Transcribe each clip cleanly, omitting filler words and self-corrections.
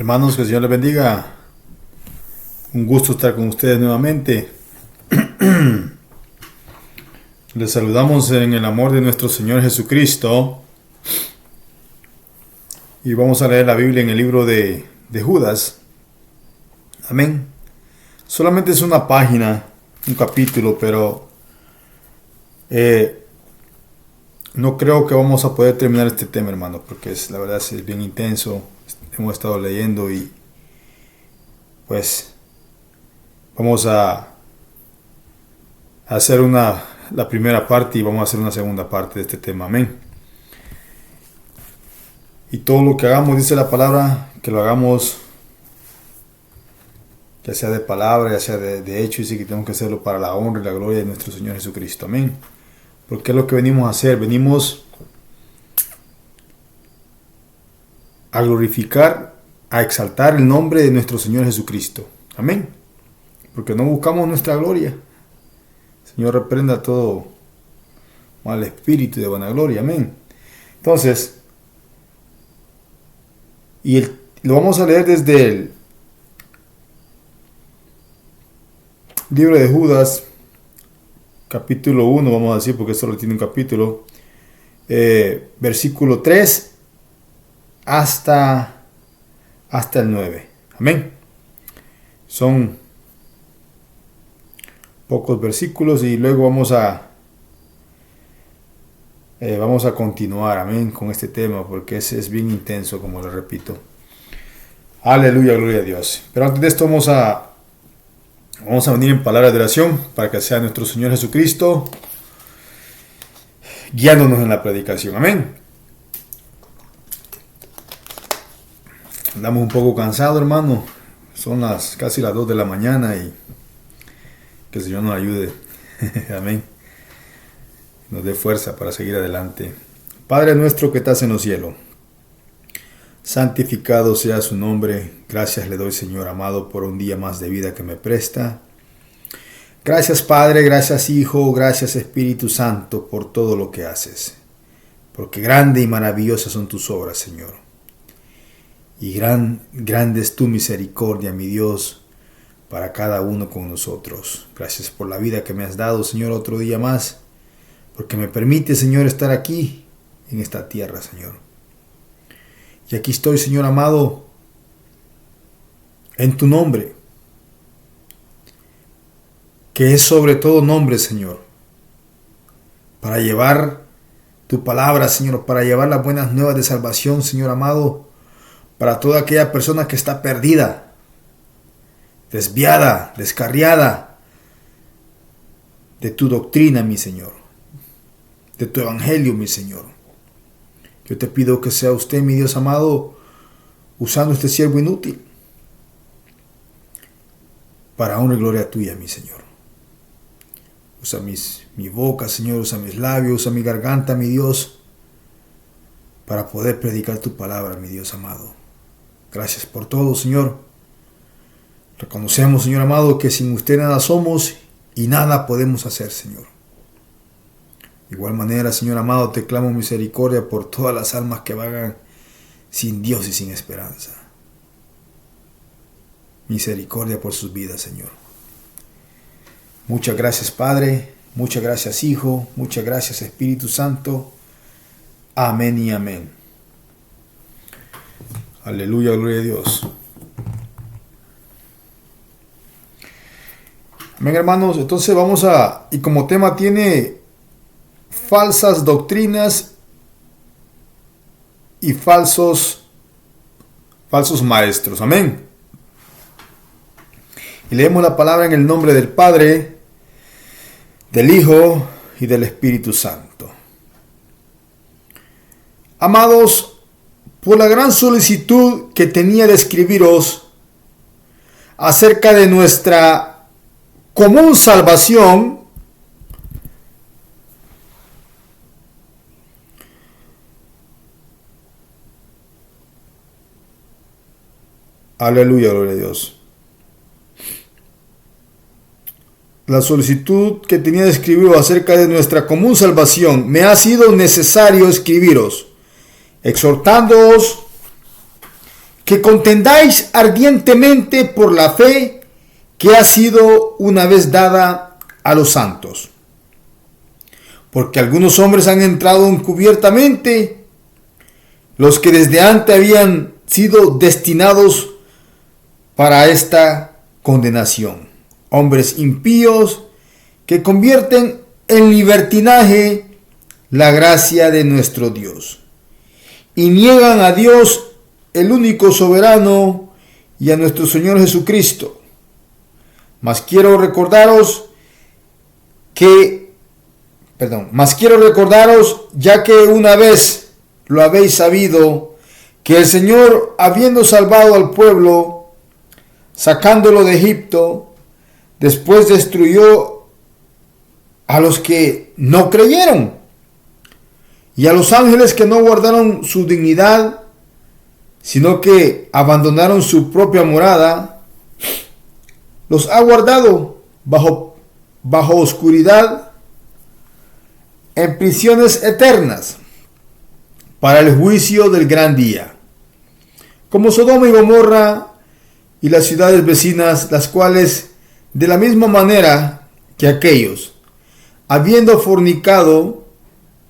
Hermanos, que el Señor les bendiga. Un gusto estar con ustedes nuevamente. Les saludamos en el amor de nuestro Señor Jesucristo. Y vamos a leer la Biblia en el libro de Judas. Amén. Solamente es una página, un capítulo, pero no creo que vamos a poder terminar este tema, hermano, porque la verdad es bien intenso. Hemos estado leyendo y pues vamos a hacer la primera parte y vamos a hacer una segunda parte de este tema. Amén. Y todo lo que hagamos, dice la palabra, que lo hagamos ya sea de palabra, ya sea de hecho, y sí que tenemos que hacerlo para la honra y la gloria de nuestro Señor Jesucristo. Amén. Porque es lo que venimos a hacer. Venimos a glorificar, a exaltar el nombre de nuestro Señor Jesucristo. Amén. Porque no buscamos nuestra gloria. El Señor reprenda todo mal espíritu de vanagloria. Amén. Entonces, lo vamos a leer desde el libro de Judas, capítulo 1, vamos a decir, porque solo tiene un capítulo, versículo 3 hasta el 9. Amén. Son pocos versículos y luego vamos a continuar, amén, con este tema, porque es bien intenso, como lo repito. Aleluya, gloria a Dios. Pero antes de esto vamos a venir en palabras de oración para que sea nuestro Señor Jesucristo guiándonos en la predicación. Amén. Andamos un poco cansados, hermano. Son casi las 2 de la mañana y que el Señor nos ayude. Amén. Nos dé fuerza para seguir adelante. Padre nuestro que estás en los cielos, santificado sea su nombre. Gracias le doy, Señor amado, por un día más de vida que me presta. Gracias, Padre, gracias, Hijo, gracias, Espíritu Santo, por todo lo que haces. Porque grande y maravillosas son tus obras, Señor. Y grande es tu misericordia, mi Dios, para cada uno con nosotros. Gracias por la vida que me has dado, Señor, otro día más. Porque me permite, Señor, estar aquí, en esta tierra, Señor. Y aquí estoy, Señor amado, en tu nombre, que es sobre todo nombre, Señor, para llevar tu palabra, Señor, para llevar las buenas nuevas de salvación, Señor amado, para toda aquella persona que está perdida, desviada, descarriada de tu doctrina, mi Señor, de tu evangelio, mi Señor. Yo te pido que sea usted, mi Dios amado, usando este siervo inútil para honra y gloria tuya, mi Señor. Usa mi boca, Señor, usa mis labios, usa mi garganta, mi Dios, para poder predicar tu palabra, mi Dios amado. Gracias por todo, Señor. Reconocemos, Señor amado, que sin usted nada somos y nada podemos hacer, Señor. De igual manera, Señor amado, te clamo misericordia por todas las almas que vagan sin Dios y sin esperanza. Misericordia por sus vidas, Señor. Muchas gracias, Padre. Muchas gracias, Hijo. Muchas gracias, Espíritu Santo. Amén y amén. Aleluya, gloria a Dios. Amén, hermanos. Entonces y como tema tiene falsas doctrinas y falsos maestros. Amén. Y leemos la palabra en el nombre del Padre, del Hijo y del Espíritu Santo. Amados, por la gran solicitud que tenía de escribiros acerca de nuestra común salvación, aleluya, gloria a Dios. La solicitud que tenía de escribiros acerca de nuestra común salvación, me ha sido necesario escribiros, exhortándoos que contendáis ardientemente por la fe que ha sido una vez dada a los santos. Porque algunos hombres han entrado encubiertamente, los que desde antes habían sido destinados para esta condenación. Hombres impíos que convierten en libertinaje la gracia de nuestro Dios y niegan a Dios, el único soberano, y a nuestro Señor Jesucristo. Mas quiero recordaros, ya que una vez lo habéis sabido, que el Señor, habiendo salvado al pueblo, sacándolo de Egipto, después destruyó a los que no creyeron y a los ángeles que no guardaron su dignidad, sino que abandonaron su propia morada. Los ha guardado bajo oscuridad en prisiones eternas para el juicio del gran día, como Sodoma y Gomorra y las ciudades vecinas, las cuales de la misma manera que aquellos, habiendo fornicado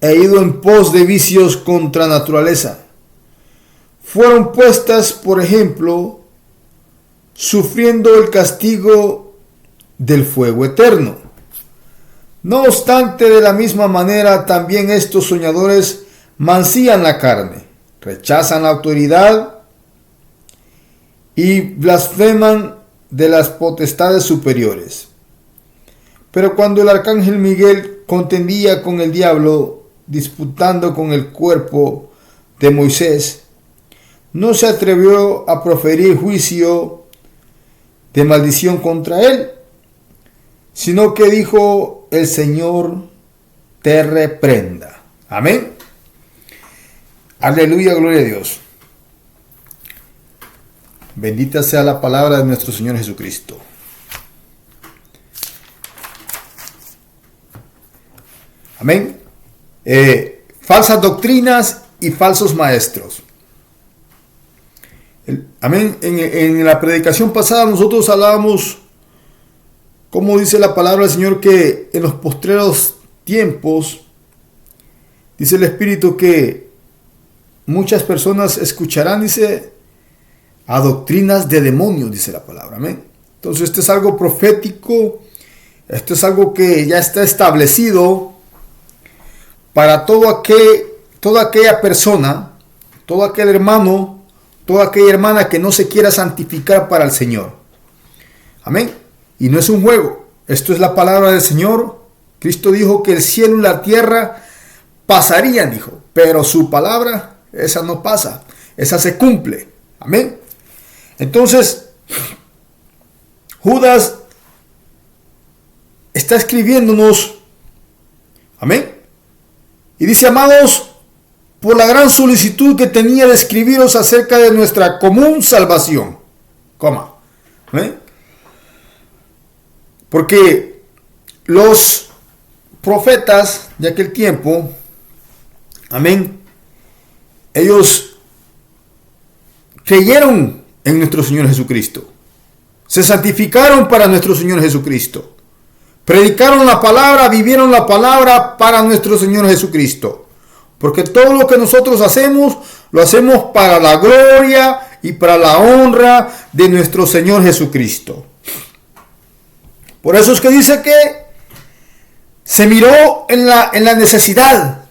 e ido en pos de vicios contra naturaleza, fueron puestas, por ejemplo, sufriendo el castigo del fuego eterno. No obstante, de la misma manera también estos soñadores mancillan la carne, rechazan la autoridad y blasfeman de las potestades superiores. Pero cuando el arcángel Miguel contendía con el diablo, disputando con el cuerpo de Moisés, no se atrevió a proferir juicio de maldición contra él, sino que dijo: el Señor te reprenda. Amén. Aleluya, gloria a Dios. Bendita sea la palabra de nuestro Señor Jesucristo. Amén. Falsas doctrinas y falsos maestros. Amén. En la predicación pasada nosotros hablábamos, como dice la palabra del Señor, que en los postreros tiempos, dice el Espíritu, que muchas personas escucharán, dice, a doctrinas de demonios, dice la palabra. Amén. Entonces esto es algo profético, esto es algo que ya está establecido para toda aquella persona, todo aquel hermano, toda aquella hermana que no se quiera santificar para el Señor. Amén. Y no es un juego, esto es la palabra del Señor. Cristo dijo que el cielo y la tierra pasarían, dijo, pero su palabra, esa no pasa, esa se cumple. Amén. Entonces, Judas está escribiéndonos, amén, y dice: amados, por la gran solicitud que tenía de escribiros acerca de nuestra común salvación, coma, amén, porque los profetas de aquel tiempo, amén, ellos creyeron en nuestro Señor Jesucristo, se santificaron para nuestro Señor Jesucristo, predicaron la palabra, vivieron la palabra para nuestro Señor Jesucristo, porque todo lo que nosotros hacemos, lo hacemos para la gloria y para la honra de nuestro Señor Jesucristo. Por eso es que dice que se miró en la necesidad,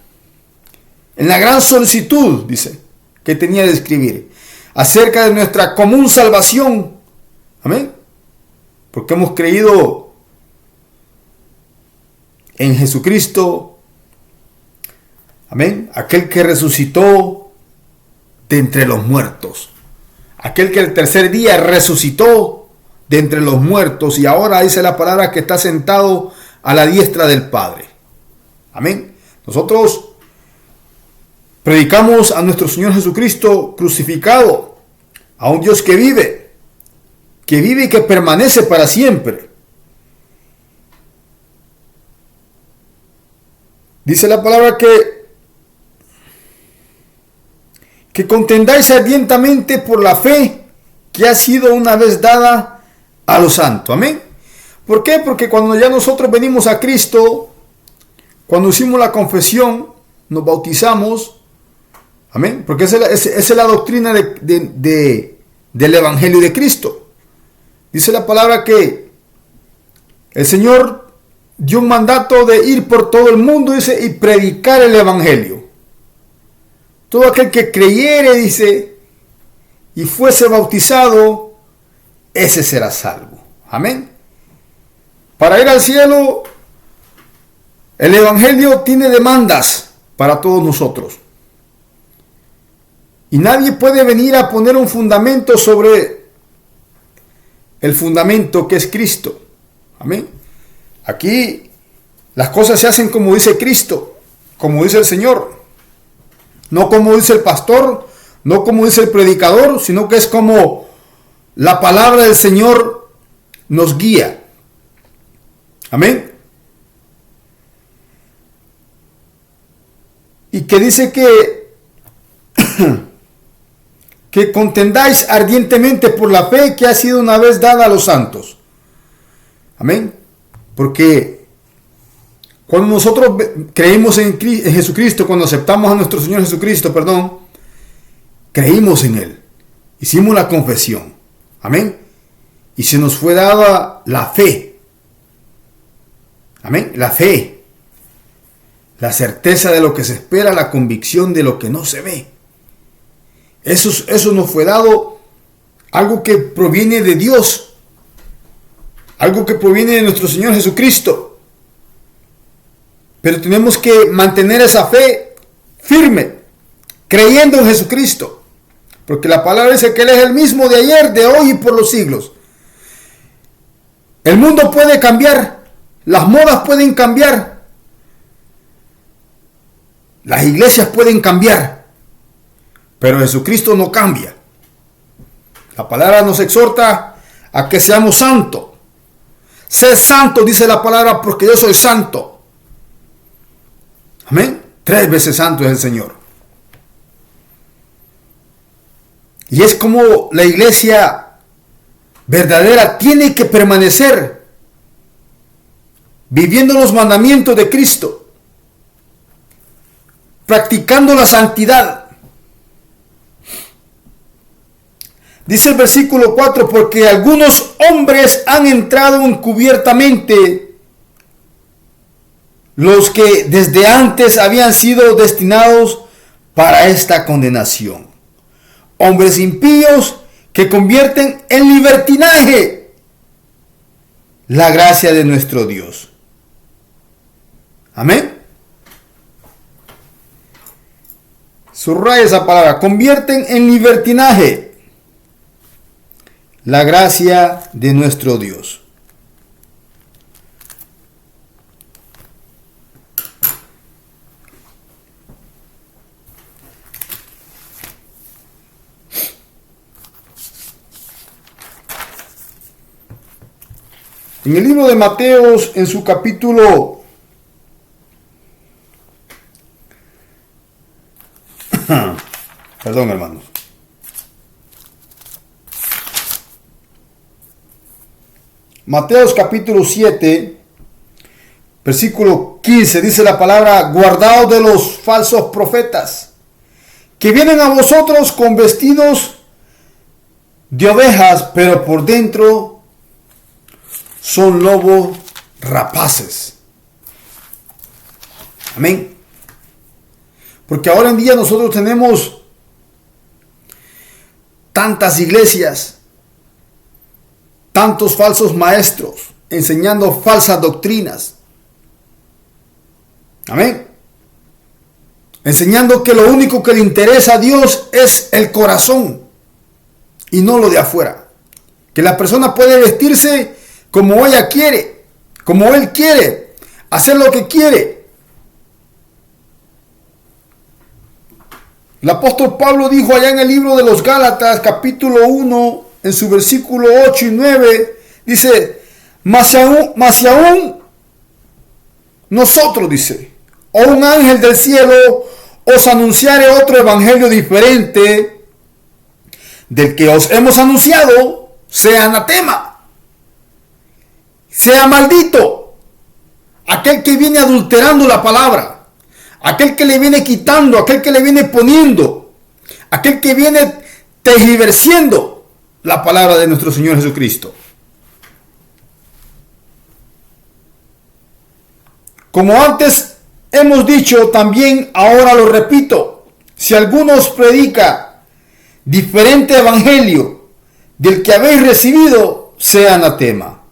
en la gran solicitud, dice, que tenía de escribir acerca de nuestra común salvación. Amén. Porque hemos creído en Jesucristo. Amén. Aquel que resucitó de entre los muertos. Aquel que el tercer día resucitó de entre los muertos. Y ahora dice la palabra que está sentado a la diestra del Padre. Amén. Nosotros predicamos a nuestro Señor Jesucristo crucificado, a un Dios que vive y que permanece para siempre. Dice la palabra que que contendáis ardientemente por la fe que ha sido una vez dada a los santos. Amén. ¿Por qué? Porque cuando ya nosotros venimos a Cristo, cuando hicimos la confesión, nos bautizamos. Amén. Porque esa es la doctrina del Evangelio de Cristo. Dice la palabra que el Señor dio un mandato de ir por todo el mundo, dice, y predicar el Evangelio. Todo aquel que creyere, dice, y fuese bautizado, ese será salvo. Amén. Para ir al cielo, el Evangelio tiene demandas para todos nosotros. Y nadie puede venir a poner un fundamento sobre el fundamento que es Cristo. Amén. Aquí las cosas se hacen como dice Cristo, como dice el Señor. No como dice el pastor, no como dice el predicador, sino que es como la palabra del Señor nos guía. Amén. Y que dice que contendáis ardientemente por la fe que ha sido una vez dada a los santos. Amén. Porque cuando nosotros creímos en Jesucristo, cuando aceptamos a nuestro Señor Jesucristo, creímos en Él. Hicimos la confesión. Amén. Y se nos fue dada la fe. Amén. La fe. La certeza de lo que se espera, la convicción de lo que no se ve. Eso nos fue dado, algo que proviene de Dios. Algo que proviene de nuestro Señor Jesucristo. Pero tenemos que mantener esa fe firme, creyendo en Jesucristo. Porque la palabra dice que Él es el mismo de ayer, de hoy y por los siglos. El mundo puede cambiar, las modas pueden cambiar, las iglesias pueden cambiar, pero Jesucristo no cambia. La palabra nos exhorta a que seamos santos. Sé santo, dice la palabra, porque yo soy santo. Amén. 3 veces santo es el Señor. Y es como la iglesia verdadera tiene que permanecer viviendo los mandamientos de Cristo, practicando la santidad. Dice el versículo 4, porque algunos hombres han entrado encubiertamente, los que desde antes habían sido destinados para esta condenación. Hombres impíos que convierten en libertinaje la gracia de nuestro Dios. Amén. Subraya esa palabra. Convierten en libertinaje la gracia de nuestro Dios. En el libro de Mateos, en su capítulo perdón, hermanos. Mateos capítulo 7, versículo 15, dice la palabra: guardaos de los falsos profetas, que vienen a vosotros con vestidos de ovejas, pero por dentro son lobos rapaces. Amén. Porque ahora en día nosotros tenemos tantas iglesias, tantos falsos maestros enseñando falsas doctrinas. Amén. Enseñando que lo único que le interesa a Dios es el corazón y no lo de afuera. Que la persona puede vestirse como ella quiere, como él quiere, hacer lo que quiere. El apóstol Pablo dijo allá en el libro de los Gálatas, capítulo 1, en su versículo 8 y 9, dice: mas si aún nosotros, dice, o un ángel del cielo, os anunciare otro evangelio diferente del que os hemos anunciado, sea anatema, sea maldito, aquel que viene adulterando la palabra, aquel que le viene quitando, aquel que le viene poniendo, aquel que viene tergiversando la palabra de nuestro Señor Jesucristo. Como antes hemos dicho, también ahora lo repito: si alguno os predica diferente evangelio del que habéis recibido, sea anatema.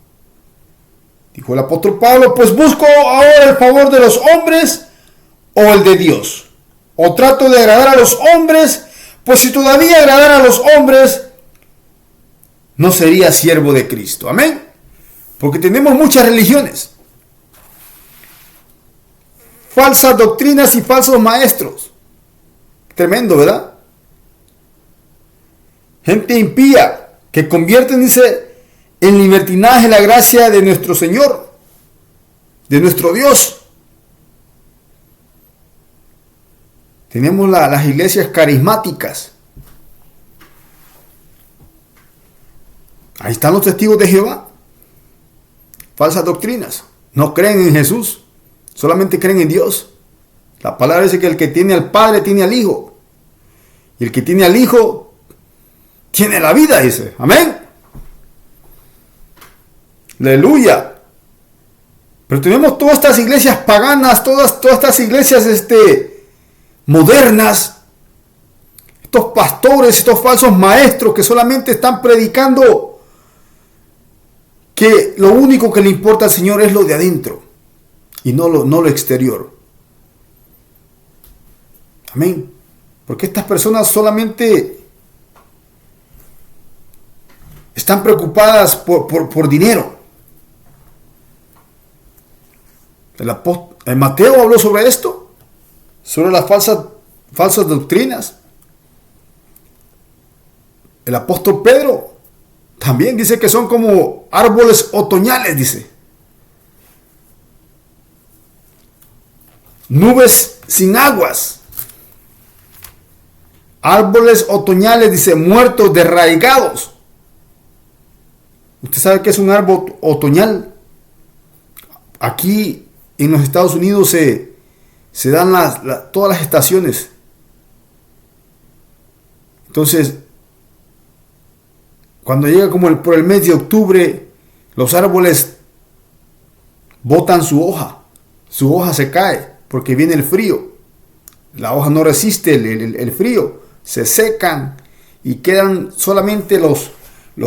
Dijo el apóstol Pablo: pues busco ahora el favor de los hombres o el de Dios, o trato de agradar a los hombres, pues si todavía agradara a los hombres, no sería siervo de Cristo. Amén. Porque tenemos muchas religiones, falsas doctrinas y falsos maestros. Tremendo, ¿verdad? Gente impía que convierten, dice, en libertinaje la gracia de nuestro Señor, de nuestro Dios. Tenemos las iglesias carismáticas. Ahí están los testigos de Jehová. Falsas doctrinas. No creen en Jesús. Solamente creen en Dios. La palabra dice que el que tiene al Padre tiene al Hijo. Y el que tiene al Hijo tiene la vida, dice. Amén. Aleluya. Pero tenemos todas estas iglesias paganas, todas estas iglesias modernas, estos pastores, estos falsos maestros que solamente están predicando que lo único que le importa al Señor es lo de adentro y no lo exterior. Amén. Porque estas personas solamente están preocupadas por dinero. El Mateo habló sobre esto, sobre las falsas doctrinas. El apóstol Pedro también dice que son como árboles otoñales, dice. Nubes sin aguas. Árboles otoñales, dice, muertos, desraigados. ¿Usted sabe qué es un árbol otoñal? Aquí en los Estados Unidos se dan todas las estaciones. Entonces, cuando llega como por el mes de octubre, los árboles botan su hoja se cae porque viene el frío. La hoja no resiste el frío, se secan y quedan solamente los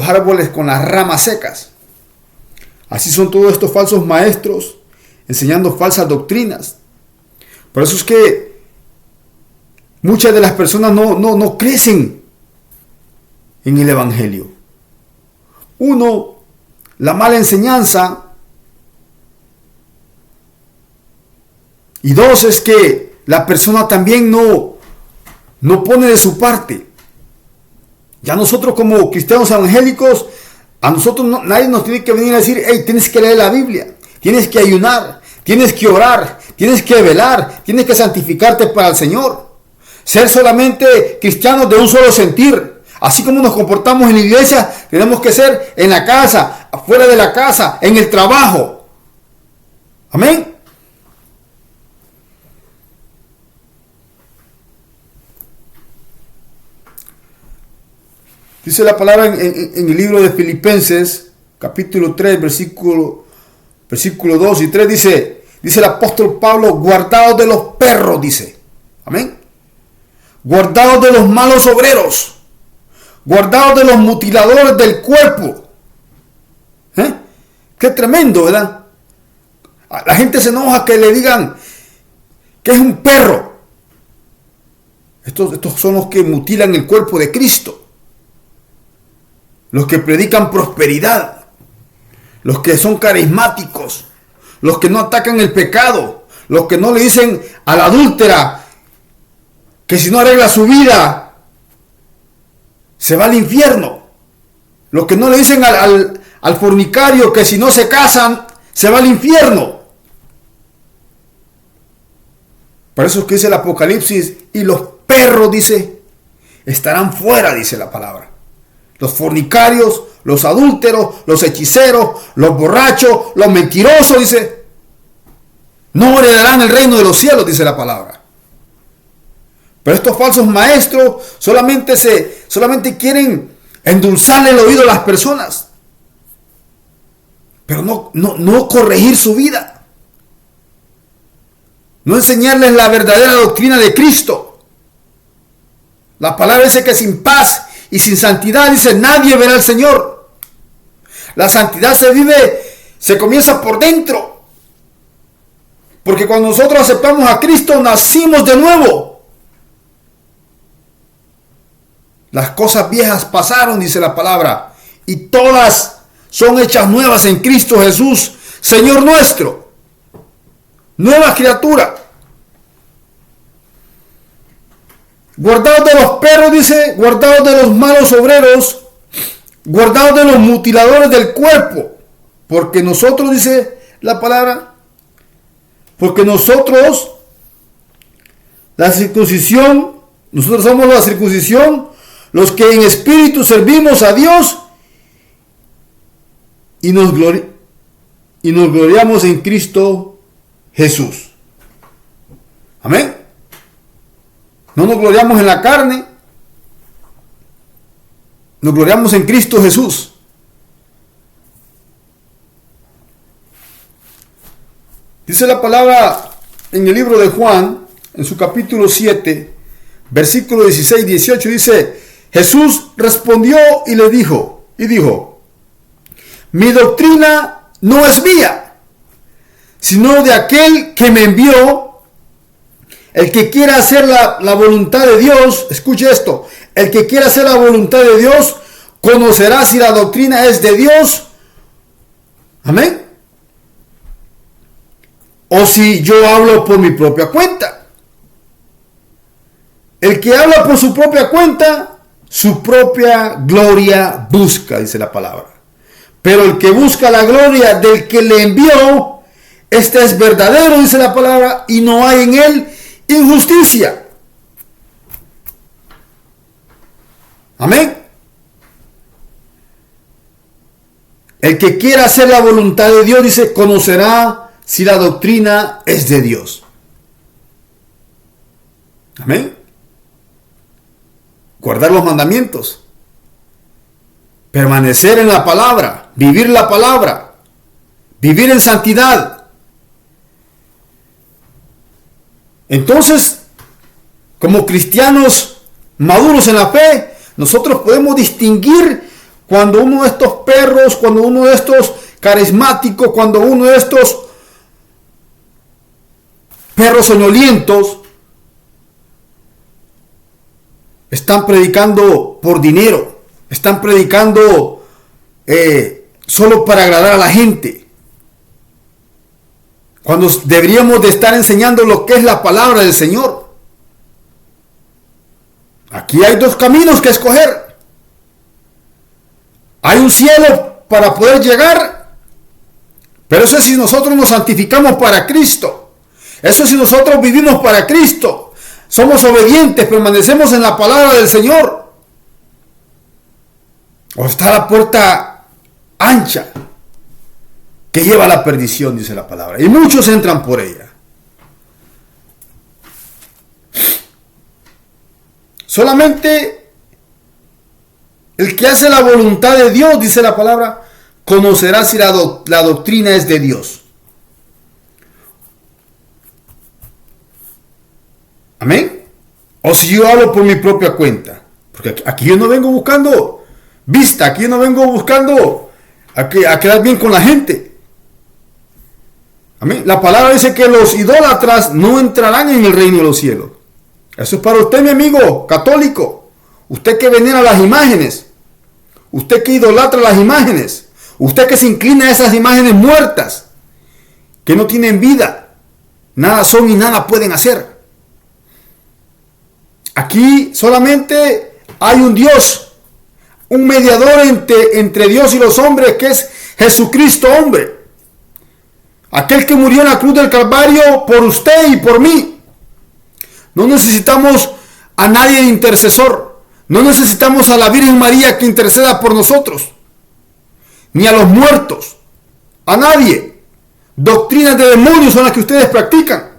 árboles con las ramas secas. Así son todos estos falsos maestros enseñando falsas doctrinas. Por eso es que muchas de las personas no crecen en el evangelio. Uno, la mala enseñanza. Y dos, es que la persona también no pone de su parte. Ya nosotros como cristianos evangélicos, a nosotros nadie nos tiene que venir a decir: hey, tienes que leer la Biblia, tienes que ayunar, tienes que orar, tienes que velar, tienes que santificarte para el Señor. Ser solamente cristianos de un solo sentir. Así como nos comportamos en la iglesia, tenemos que ser en la casa, afuera de la casa, en el trabajo. Amén. Dice la palabra en el libro de Filipenses, capítulo 3, versículo 2 y 3, dice el apóstol Pablo: guardaos de los perros, dice. Amén. Guardaos de los malos obreros. Guardaos de los mutiladores del cuerpo. Qué tremendo, ¿verdad? La gente se enoja que le digan que es un perro. Estos son los que mutilan el cuerpo de Cristo. Los que predican prosperidad. Los que son carismáticos. Los que no atacan el pecado. Los que no le dicen a la adúltera que si no arregla su vida se va al infierno. Los que no le dicen al fornicario que si no se casan se va al infierno. Por eso es que dice el Apocalipsis, y los perros, dice, estarán fuera, dice la palabra. Los fornicarios, los adúlteros, los hechiceros, los borrachos, los mentirosos, dice, no heredarán el reino de los cielos, dice la palabra. Pero estos falsos maestros solamente quieren endulzarle el oído a las personas, pero no corregir su vida, no enseñarles la verdadera doctrina de Cristo. La palabra dice que sin paz y sin santidad, dice, nadie verá al Señor. La santidad se comienza por dentro, porque cuando nosotros aceptamos a Cristo, nacimos de nuevo. Las cosas viejas pasaron, dice la palabra, y todas son hechas nuevas en Cristo Jesús, Señor nuestro. Nueva criatura. Guardados de los perros, dice, guardados de los malos obreros, guardados de los mutiladores del cuerpo. Porque nosotros, dice la palabra, porque nosotros, nosotros somos la circuncisión, los que en espíritu servimos a Dios y nos gloriamos en Cristo Jesús. Amén. No nos gloriamos en la carne, nos gloriamos en Cristo Jesús. Dice la palabra en el libro de Juan, en su capítulo 7, versículo 16 y 18, dice: Jesús respondió y le dijo, mi doctrina no es mía, sino de aquel que me envió. El que quiera hacer la voluntad de Dios, escuche esto, el que quiera hacer la voluntad de Dios, conocerá si la doctrina es de Dios, amén, o si yo hablo por mi propia cuenta. El que habla por su propia cuenta, su propia gloria busca, dice la palabra. Pero el que busca la gloria del que le envió, este es verdadero, dice la palabra, y no hay en él injusticia. Amén. El que quiera hacer la voluntad de Dios, dice, conocerá si la doctrina es de Dios. Amén. Guardar los mandamientos, permanecer en la palabra, vivir la palabra, vivir en santidad. Entonces, como cristianos maduros en la fe, nosotros podemos distinguir cuando uno de estos perros, cuando uno de estos carismáticos, cuando uno de estos perros soñolientos están predicando por dinero, están predicando solo para agradar a la gente, cuando deberíamos de estar enseñando lo que es la palabra del Señor. Aquí hay dos caminos que escoger. Hay un cielo para poder llegar, pero eso es si nosotros nos santificamos para Cristo. Eso es si nosotros vivimos para Cristo. Somos obedientes, permanecemos en la palabra del Señor. O está la puerta ancha que lleva a la perdición, dice la palabra, y muchos entran por ella. Solamente el que hace la voluntad de Dios, dice la palabra, conocerá si la doctrina es de Dios. Amén. O si yo hablo por mi propia cuenta. Porque aquí yo no vengo buscando vista, aquí yo no vengo buscando a quedar bien con la gente. Amén. La palabra dice que los idólatras no entrarán en el reino de los cielos. Eso es para usted, mi amigo católico. Usted que venera las imágenes. Usted que idolatra las imágenes. Usted que se inclina a esas imágenes muertas, que no tienen vida. Nada son y nada pueden hacer. Aquí solamente hay un Dios, un mediador entre Dios y los hombres, que es Jesucristo hombre. Aquel que murió en la cruz del Calvario por usted y por mí. No necesitamos a nadie de intercesor. No necesitamos a la Virgen María que interceda por nosotros. Ni a los muertos. A nadie. Doctrinas de demonios son las que ustedes practican.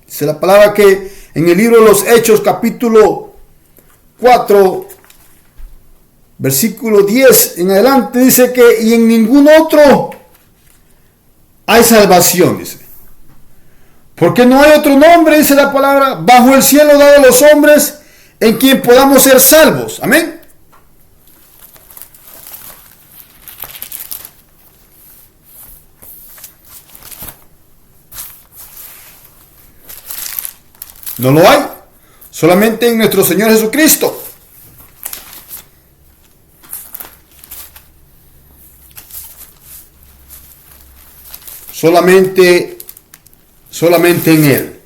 Dice la palabra que en el libro de los Hechos, capítulo 4, versículo 10 en adelante, dice que y en ningún otro hay salvación, dice. Porque no hay otro nombre, dice la palabra, bajo el cielo dado a los hombres en quien podamos ser salvos. Amén. No lo hay. Solamente en nuestro Señor Jesucristo. Solamente en Él.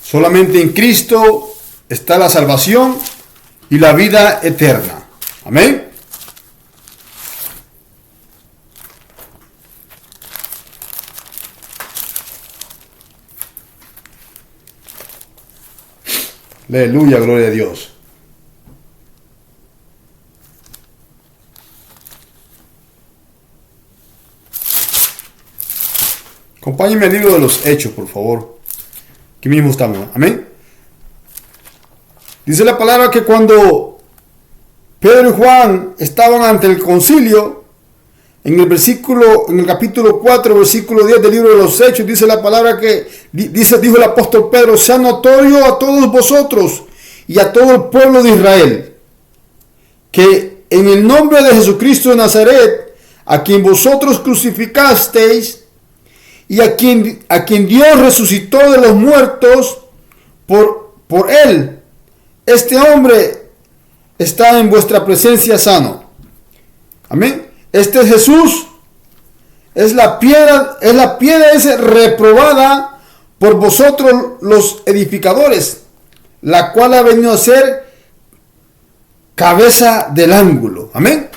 Solamente en Cristo está la salvación y la vida eterna. Amén. Aleluya, gloria a Dios. Acompáñenme al libro de los Hechos, por favor. Aquí mismo estamos. Amén. Dice la palabra que cuando Pedro y Juan estaban ante el concilio, en el capítulo 4, versículo 10 del libro de los Hechos, dice la palabra que, dijo el apóstol Pedro, sea notorio a todos vosotros y a todo el pueblo de Israel, que en el nombre de Jesucristo de Nazaret, a quien vosotros crucificasteis, y a quien Dios resucitó de los muertos, por él, este hombre está en vuestra presencia sano. Amén. Este Jesús es la piedra esa reprobada por vosotros los edificadores, la cual ha venido a ser cabeza del ángulo. Amén.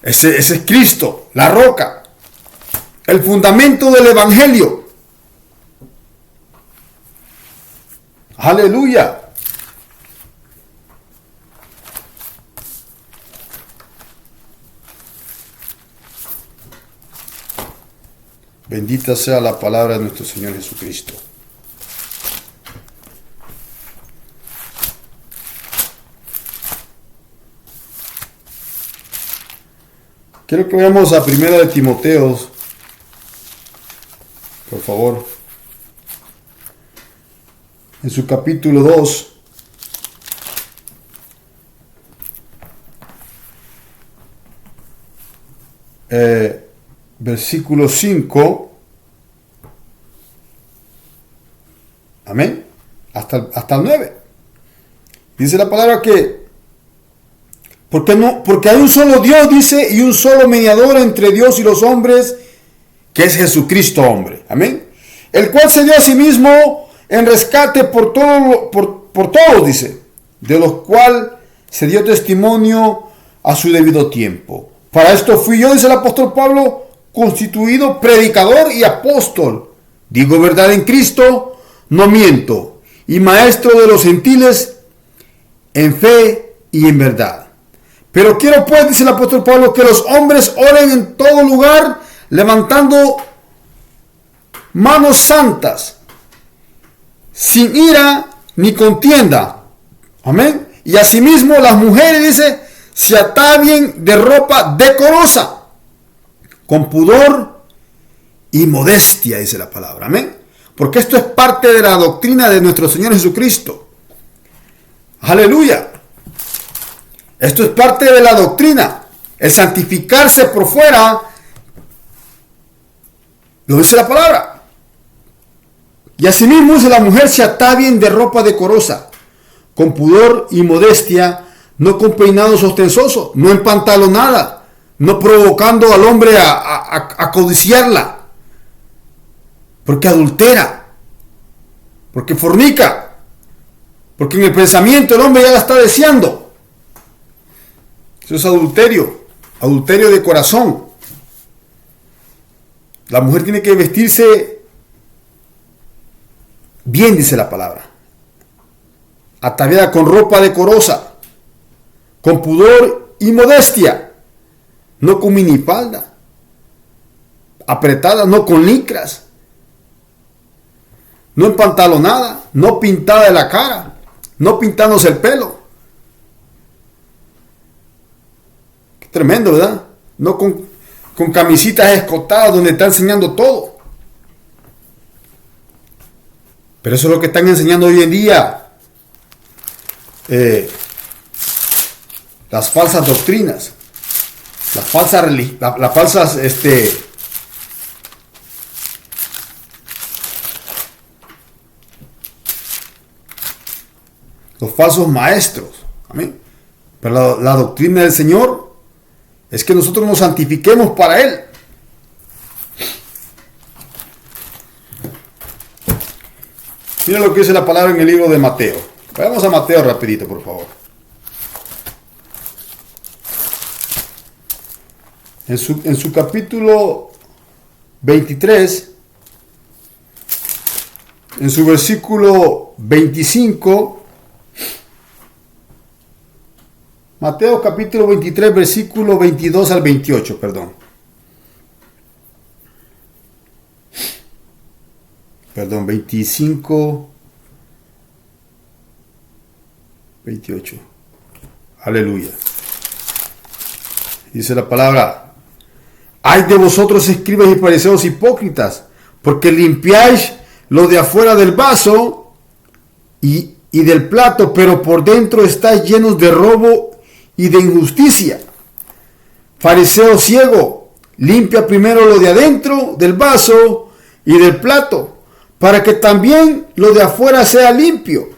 Ese es Cristo, la roca, el fundamento del evangelio. Aleluya. Bendita sea la palabra de nuestro Señor Jesucristo. Quiero que veamos a Primera de Timoteo, por favor. En su capítulo 2. Versículo 5. Amén. Hasta el 9. Dice la palabra que porque hay un solo Dios, dice, y un solo mediador entre Dios y los hombres, que es Jesucristo hombre. Amén. El cual se dio a sí mismo en rescate por todos, dice, de los cuales se dio testimonio a su debido tiempo. Para esto fui yo, dice el apóstol Pablo, constituido predicador y apóstol. Digo verdad en Cristo, no miento. Y maestro de los gentiles en fe y en verdad. Pero quiero pues, dice el apóstol Pablo, que los hombres oren en todo lugar, levantando manos santas, sin ira ni contienda. Amén. Y asimismo las mujeres, dice, se atavien de ropa decorosa, con pudor y modestia, dice la palabra. Amén. Porque esto es parte de la doctrina de nuestro Señor Jesucristo. Aleluya. Esto es parte de la doctrina. El santificarse por fuera, lo dice la palabra. Y asimismo dice, la mujer se atavien de ropa decorosa, con pudor y modestia, no con peinados ostensosos, no empantalonada, no provocando al hombre a codiciarla, porque adultera, porque fornica, porque en el pensamiento el hombre ya la está deseando. Eso es adulterio de corazón. La mujer tiene que vestirse bien, dice la palabra. Ataviada con ropa decorosa, con pudor y modestia, no con minifalda, apretada, no con licras, no empantalonada, no pintada de la cara, no pintándose el pelo. Qué tremendo, ¿verdad? No con camisitas escotadas donde está enseñando todo. Pero eso es lo que están enseñando hoy en día las falsas doctrinas, las falsas los falsos maestros. Amén. Pero la doctrina del Señor es que nosotros nos santifiquemos para Él. Mira lo que dice la palabra en el libro de Mateo. Vayamos a Mateo rapidito, por favor. En su capítulo 23, en su versículo 25, Mateo capítulo 23, versículo 22 al 28, perdón. 25, 28. Aleluya. Dice la palabra: ay de vosotros, escribas y fariseos hipócritas, porque limpiáis lo de afuera del vaso y del plato, pero por dentro estáis llenos de robo y de injusticia. Fariseo ciego, limpia primero lo de adentro del vaso y del plato, para que también lo de afuera sea limpio.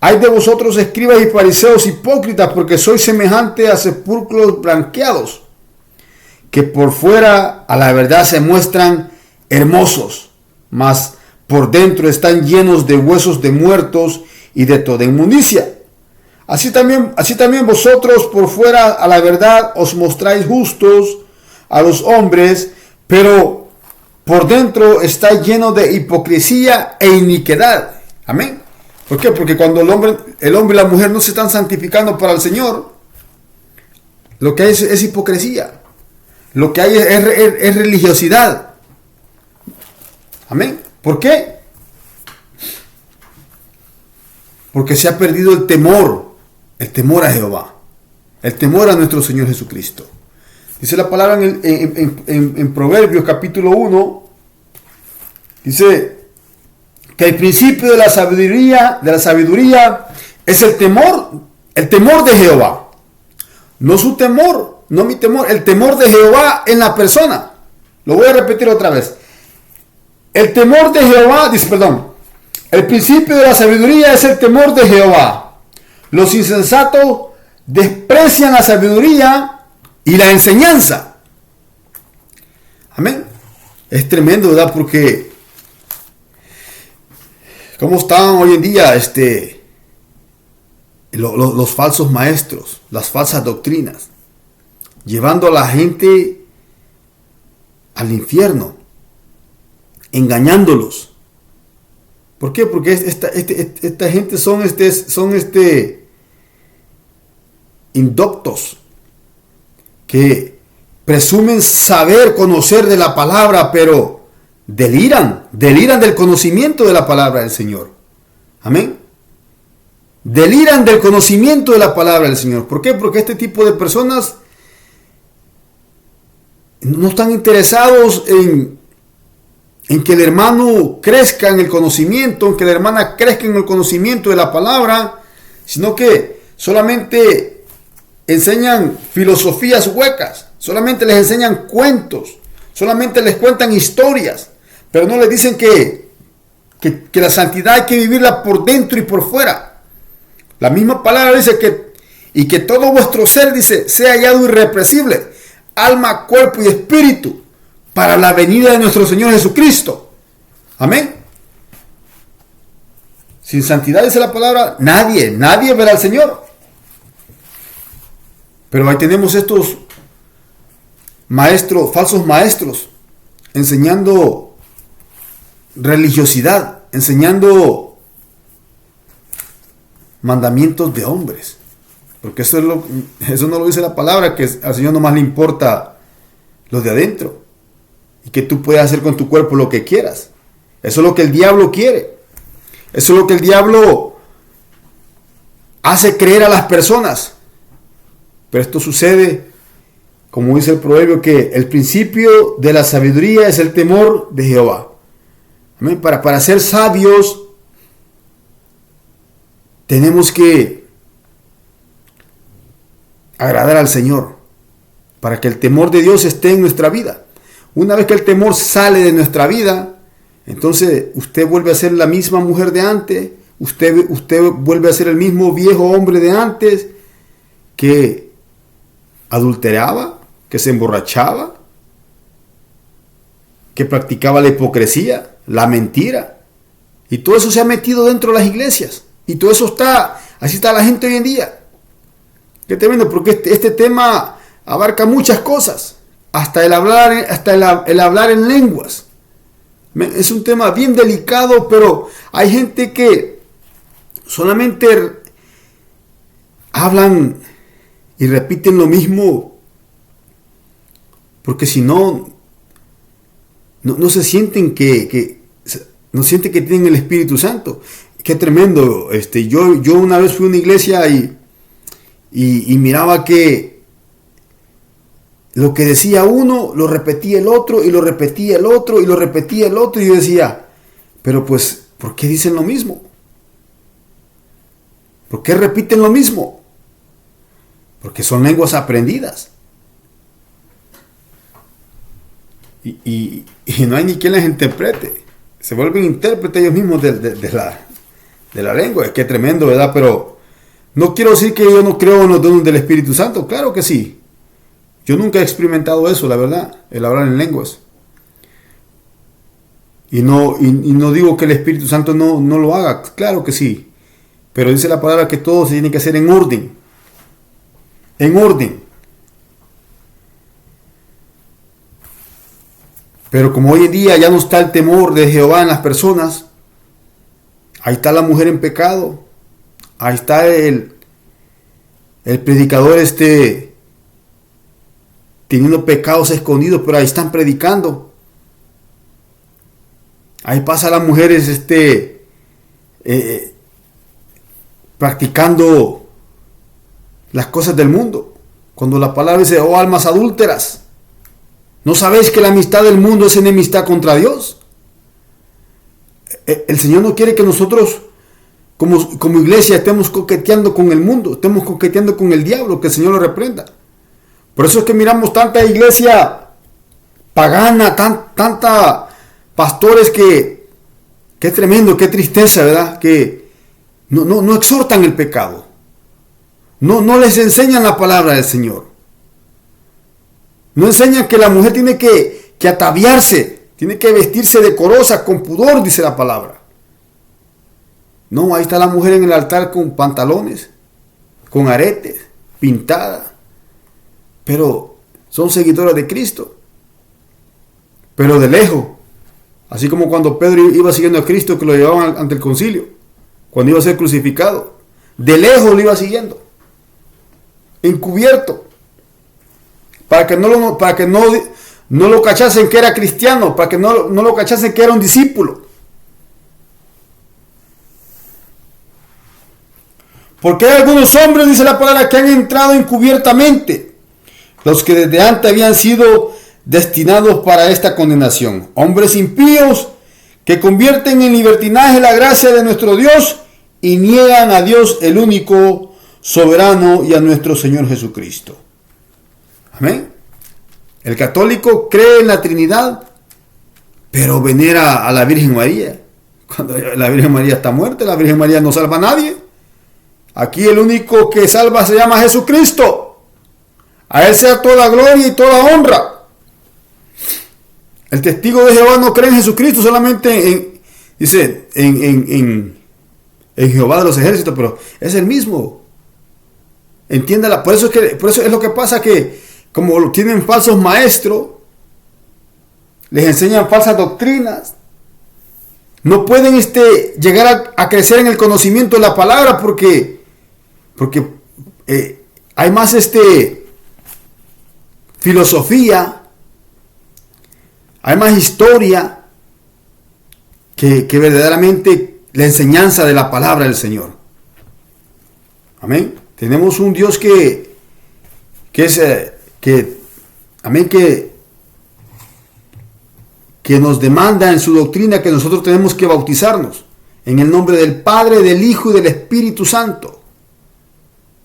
Ay de vosotros, escribas y fariseos hipócritas, porque sois semejante a sepulcros blanqueados, que por fuera a la verdad se muestran hermosos, mas por dentro están llenos de huesos de muertos y de toda inmundicia. Así también vosotros por fuera a la verdad os mostráis justos a los hombres, pero por dentro está lleno de hipocresía e iniquidad. Amén. ¿Por qué? Porque cuando el hombre y la mujer no se están santificando para el Señor, lo que hay es hipocresía. Lo que hay es religiosidad. Amén. ¿Por qué? Porque se ha perdido el temor a Jehová, el temor a nuestro Señor Jesucristo. Dice la palabra en Proverbios capítulo 1, dice que el principio de la sabiduría es el temor de Jehová. No su temor, no mi temor, el temor de Jehová en la persona. Lo voy a repetir otra vez. El temor de Jehová, el principio de la sabiduría es el temor de Jehová. Los insensatos desprecian la sabiduría y la enseñanza. Amén. Es tremendo, ¿verdad? Porque ¿cómo están hoy en día los falsos maestros, las falsas doctrinas, llevando a la gente al infierno, engañándolos? ¿Por qué? Porque esta gente son indoctos, que presumen saber, conocer de la palabra, pero deliran del conocimiento de la palabra del Señor. Amén. Deliran del conocimiento de la palabra del Señor. ¿Por qué? Porque este tipo de personas no están interesados en que el hermano crezca en el conocimiento, en que la hermana crezca en el conocimiento de la palabra, sino que solamente enseñan filosofías huecas, solamente les enseñan cuentos, solamente les cuentan historias, pero no les dicen que la santidad hay que vivirla por dentro y por fuera. La misma palabra dice que todo vuestro ser, dice, sea hallado irrepresible, alma, cuerpo y espíritu, para la venida de nuestro Señor Jesucristo. Amén. Sin santidad, dice la palabra, nadie verá al Señor. Pero ahí tenemos estos maestros, falsos maestros, enseñando religiosidad, enseñando mandamientos de hombres. Porque eso no lo dice la palabra, que al Señor nomás le importa los de adentro. Y que tú puedas hacer con tu cuerpo lo que quieras. Eso es lo que el diablo quiere. Eso es lo que el diablo hace creer a las personas. Pero esto sucede, como dice el proverbio, que el principio de la sabiduría es el temor de Jehová. Amén. Para ser sabios tenemos que agradar al Señor, para que el temor de Dios esté en nuestra vida. Una vez que el temor sale de nuestra vida, entonces usted vuelve a ser la misma mujer de antes, usted vuelve a ser el mismo viejo hombre de antes, que adulteraba, que se emborrachaba, que practicaba la hipocresía, la mentira, y todo eso se ha metido dentro de las iglesias, y todo eso así está la gente hoy en día. Qué tremendo, porque este tema abarca muchas cosas, hasta el hablar en lenguas. Es un tema bien delicado, pero hay gente que solamente hablan y repiten lo mismo, porque si no se sienten no sienten que tienen el Espíritu Santo. Qué tremendo. Yo una vez fui a una iglesia y miraba que lo que decía uno lo repetía el otro, y lo repetía el otro, y lo repetía el otro, y yo decía, pero pues, ¿por qué dicen lo mismo? ¿Por qué repiten lo mismo? Porque son lenguas aprendidas. Y no hay ni quien las interprete. Se vuelven intérpretes ellos mismos de la lengua. Es que tremendo, ¿verdad? Pero no quiero decir que yo no creo en los dones del Espíritu Santo. Claro que sí. Yo nunca he experimentado eso, la verdad, el hablar en lenguas. Y no digo que el Espíritu Santo no lo haga. Claro que sí. Pero dice la palabra que todo se tiene que hacer en orden. En orden. Pero como hoy en día ya no está el temor de Jehová en las personas, ahí está la mujer en pecado, ahí está el predicador teniendo pecados escondidos, pero ahí están predicando. Ahí pasa las mujeres practicando las cosas del mundo. Cuando la palabra dice, oh almas adúlteras, ¿no sabéis que la amistad del mundo es enemistad contra Dios? El Señor no quiere que nosotros como iglesia estemos coqueteando con el mundo, estemos coqueteando con el diablo, que el Señor lo reprenda. Por eso es que miramos tanta iglesia pagana, tanta pastores que es tremendo, qué tristeza, ¿verdad? Que no exhortan el pecado. No les enseñan la palabra del Señor. No enseñan que la mujer tiene que ataviarse, tiene que vestirse decorosa, con pudor, dice la palabra. No, ahí está la mujer en el altar con pantalones, con aretes, pintada. Pero son seguidoras de Cristo. Pero de lejos. Así como cuando Pedro iba siguiendo a Cristo, que lo llevaban ante el concilio, cuando iba a ser crucificado. De lejos lo iba siguiendo. Encubierto. Para que no lo cachasen que era cristiano, para que no lo cachasen que era un discípulo. Porque hay algunos hombres, dice la palabra, que han entrado encubiertamente, los que desde antes habían sido destinados para esta condenación. Hombres impíos que convierten en libertinaje la gracia de nuestro Dios y niegan a Dios el único soberano y a nuestro Señor Jesucristo. Amén. El católico cree en la Trinidad, pero venera a la Virgen María. Cuando la Virgen María está muerta, la Virgen María no salva a nadie. Aquí el único que salva se llama Jesucristo. A Él sea toda gloria y toda honra. El testigo de Jehová no cree en Jesucristo, solamente en Jehová de los ejércitos, pero es el mismo. Entiéndala. Por eso es lo que pasa, que como tienen falsos maestros, les enseñan falsas doctrinas. No pueden llegar a crecer en el conocimiento de la palabra porque hay más filosofía, hay más historia que verdaderamente la enseñanza de la palabra del Señor. Amén. Tenemos un Dios que nos demanda en su doctrina que nosotros tenemos que bautizarnos en el nombre del Padre, del Hijo y del Espíritu Santo.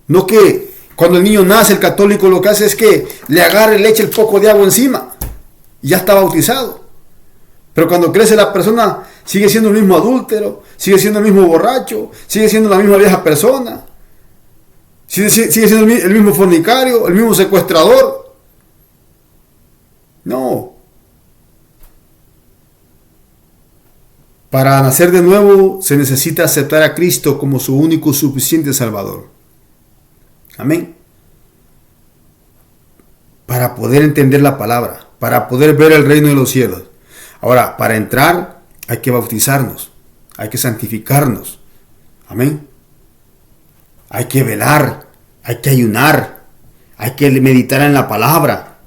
No que cuando el niño nace, el católico lo que hace es que le agarre y le eche el poco de agua encima y ya está bautizado. Pero cuando crece la persona sigue siendo el mismo adúltero, sigue siendo el mismo borracho, sigue siendo la misma vieja persona, sigue siendo el mismo fornicario, el mismo secuestrador. No. Para nacer de nuevo se necesita aceptar a Cristo como su único suficiente Salvador. Amén. Para poder entender la palabra, para poder ver el reino de los cielos. Ahora, para entrar hay que bautizarnos, hay que santificarnos. Amén. Hay que velar, hay que ayunar, hay que meditar en la palabra.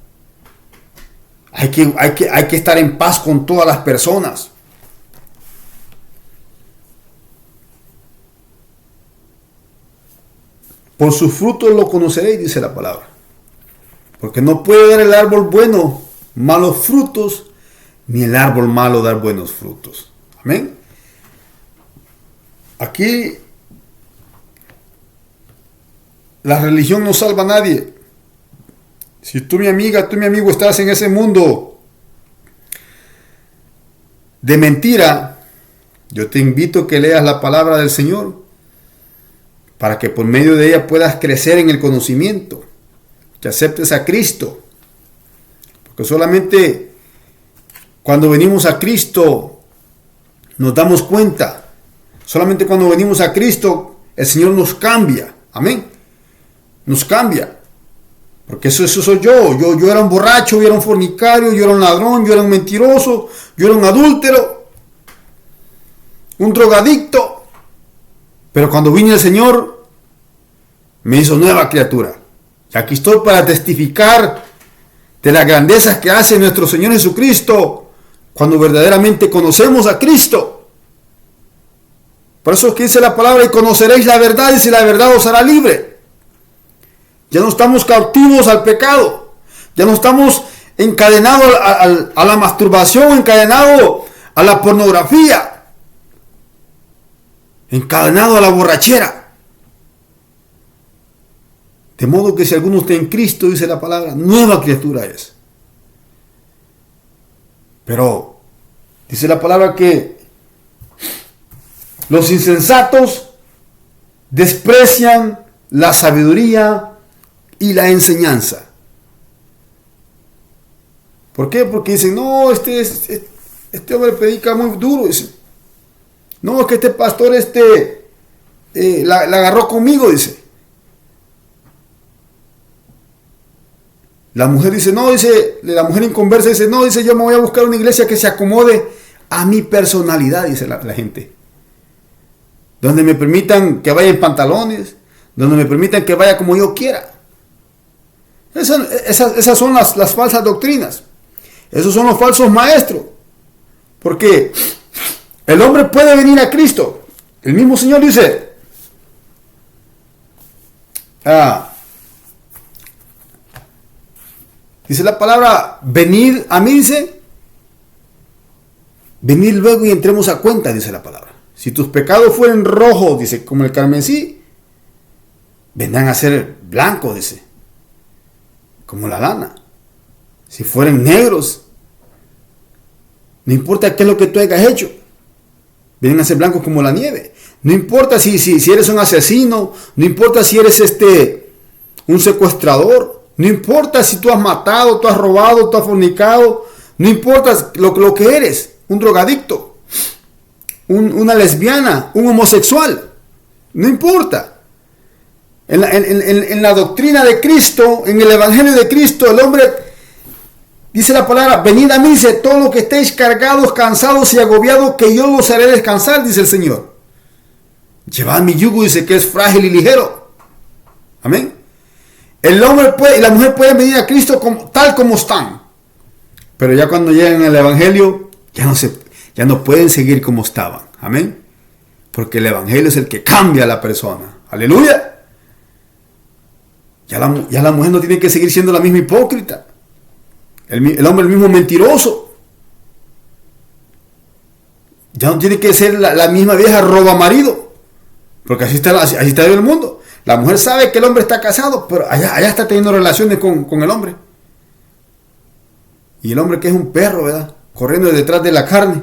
Hay que estar en paz con todas las personas. Por sus frutos lo conoceréis, dice la palabra. Porque no puede dar el árbol bueno malos frutos, ni el árbol malo dar buenos frutos. Amén. Aquí la religión no salva a nadie. Si tú, mi amiga, tú, mi amigo, estás en ese mundo de mentira, yo te invito a que leas la palabra del Señor para que por medio de ella puedas crecer en el conocimiento, que aceptes a Cristo. Porque solamente cuando venimos a Cristo nos damos cuenta. Solamente cuando venimos a Cristo el Señor nos cambia. Amén. Nos cambia. Porque eso soy yo. Yo era un borracho, yo era un fornicario, yo era un ladrón, yo era un mentiroso, yo era un adúltero, un drogadicto. Pero cuando vine el Señor, me hizo nueva criatura. Y aquí estoy para testificar de las grandezas que hace nuestro Señor Jesucristo cuando verdaderamente conocemos a Cristo. Por eso es que dice la palabra, y conoceréis la verdad, y si la verdad os hará libre. Ya no estamos cautivos al pecado. Ya no estamos encadenados a la masturbación, encadenados a la pornografía, encadenado a la borrachera. De modo que si alguno está en Cristo, dice la palabra, nueva criatura es. Pero dice la palabra que los insensatos desprecian la sabiduría y la enseñanza. ¿Por qué? Porque dicen, no, este hombre predica muy duro. Dice, no, es que este pastor la agarró conmigo, dice. La mujer dice, no, dice, la mujer inconversa dice, no, dice, yo me voy a buscar una iglesia que se acomode a mi personalidad, dice la gente. Donde me permitan que vaya en pantalones, donde me permitan que vaya como yo quiera. Esas son las falsas doctrinas. Esos son los falsos maestros. Porque el hombre puede venir a Cristo. El mismo Señor dice, dice la palabra, venid a mí, dice, venid luego y entremos a cuenta, dice la palabra. Si tus pecados fueren rojos, dice, como el carmesí, vendrán a ser blancos, dice, como la lana. Si fueren negros, no importa qué es lo que tú hayas hecho, vienen a ser blancos como la nieve. No importa si eres un asesino, no importa si eres un secuestrador, no importa si tú has matado, tú has robado, tú has fornicado, no importa lo que eres, un drogadicto, una lesbiana, un homosexual, no importa. En la doctrina de Cristo, en el Evangelio de Cristo, el hombre Dice la palabra, venid a mí, dice, todos los que estéis cargados, cansados y agobiados, que yo los haré descansar, dice el Señor. Llevad mi yugo, dice, que es frágil y ligero. Amén. El hombre y la mujer pueden venir a Cristo tal como están. Pero ya cuando llegan al Evangelio, ya no pueden seguir como estaban. Amén. Porque el Evangelio es el que cambia a la persona. Aleluya. Ya la mujer no tiene que seguir siendo la misma hipócrita. El hombre el mismo mentiroso. Ya no tiene que ser la misma vieja roba marido. Porque así está el mundo. La mujer sabe que el hombre está casado, pero allá está teniendo relaciones con el hombre. Y el hombre que es un perro, ¿verdad? Corriendo detrás de la carne.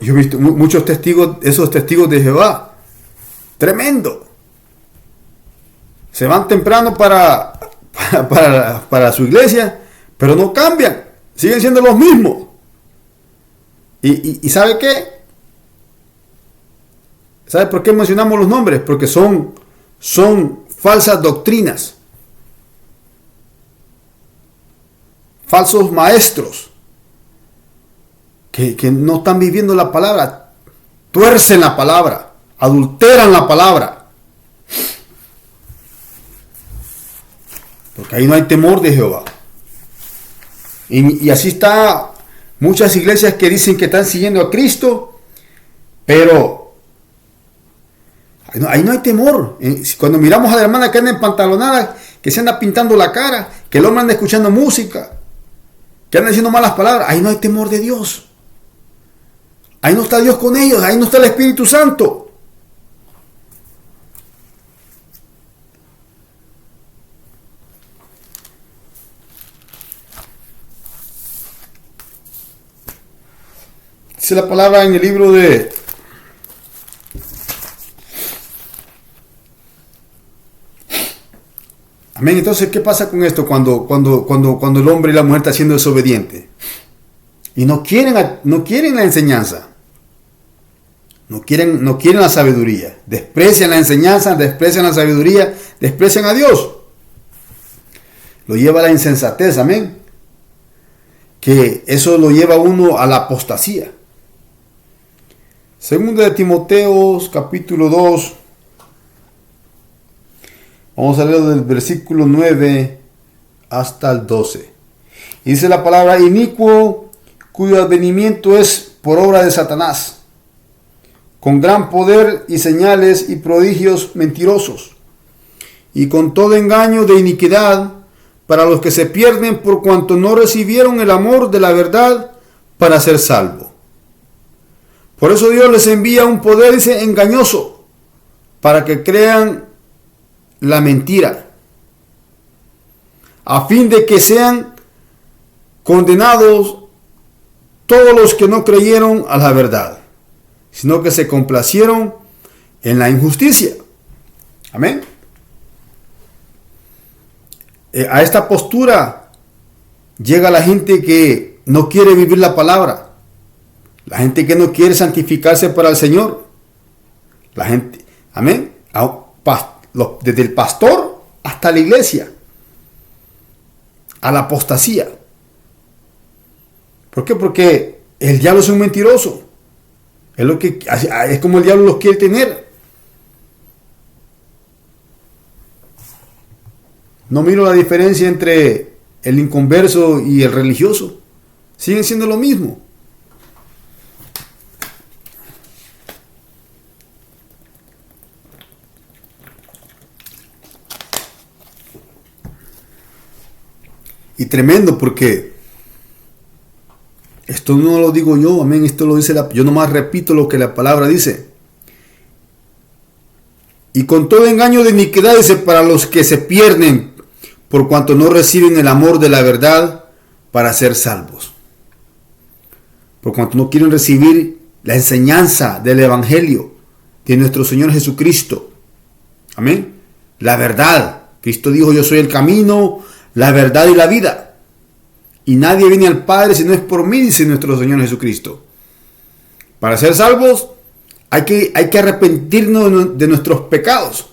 Yo he visto muchos testigos, esos testigos de Jehová. Tremendo. Se van temprano para su iglesia, pero no cambian. Siguen siendo los mismos. ¿Y sabe qué? ¿Sabe por qué mencionamos los nombres? Porque son falsas doctrinas. Falsos maestros. Que no están viviendo la palabra. Tuercen la palabra. Adulteran la palabra. Porque ahí no hay temor de Jehová. Y así está muchas iglesias que dicen que están siguiendo a Cristo, pero ahí no hay temor. Cuando miramos a la hermana que anda empantalonada, que se anda pintando la cara, que el hombre anda escuchando música, que anda diciendo malas palabras, ahí no hay temor de Dios. Ahí no está Dios con ellos, ahí no está el Espíritu Santo. Dice la palabra en el libro de Amén. Entonces, ¿qué pasa con esto cuando el hombre y la mujer están siendo desobedientes? Y no quieren la enseñanza. No quieren la sabiduría. Desprecian la enseñanza, desprecian la sabiduría, desprecian a Dios. Lo lleva a la insensatez, amén. Que eso lo lleva a uno a la apostasía. Segunda de Timoteo, capítulo 2. Vamos a leer del versículo 9 hasta el 12. Y dice la palabra: inicuo, cuyo advenimiento es por obra de Satanás, con gran poder y señales y prodigios mentirosos, y con todo engaño de iniquidad, para los que se pierden por cuanto no recibieron el amor de la verdad para ser salvos. Por eso Dios les envía un poder engañoso, para que crean la mentira, a fin de que sean condenados todos los que no creyeron a la verdad, sino que se complacieron en la injusticia. Amén. A esta postura llega la gente que no quiere vivir la palabra, la gente que no quiere santificarse para el Señor, la gente, amén, desde el pastor hasta la iglesia, a la apostasía. ¿Por qué? Porque el diablo es un mentiroso. Es como el diablo los quiere tener. No miro la diferencia entre el inconverso y el religioso. Siguen siendo lo mismo. Y tremendo, porque esto no lo digo yo, amén, esto lo dice yo nomás repito lo que la palabra dice. Y con todo engaño de iniquidad, dice, para los que se pierden por cuanto no reciben el amor de la verdad para ser salvos. Por cuanto no quieren recibir la enseñanza del evangelio de nuestro Señor Jesucristo. Amén. La verdad. Cristo dijo: yo soy el camino, la verdad y la vida. Y nadie viene al Padre si no es por mí, dice nuestro Señor Jesucristo. Para ser salvos hay que arrepentirnos de nuestros pecados.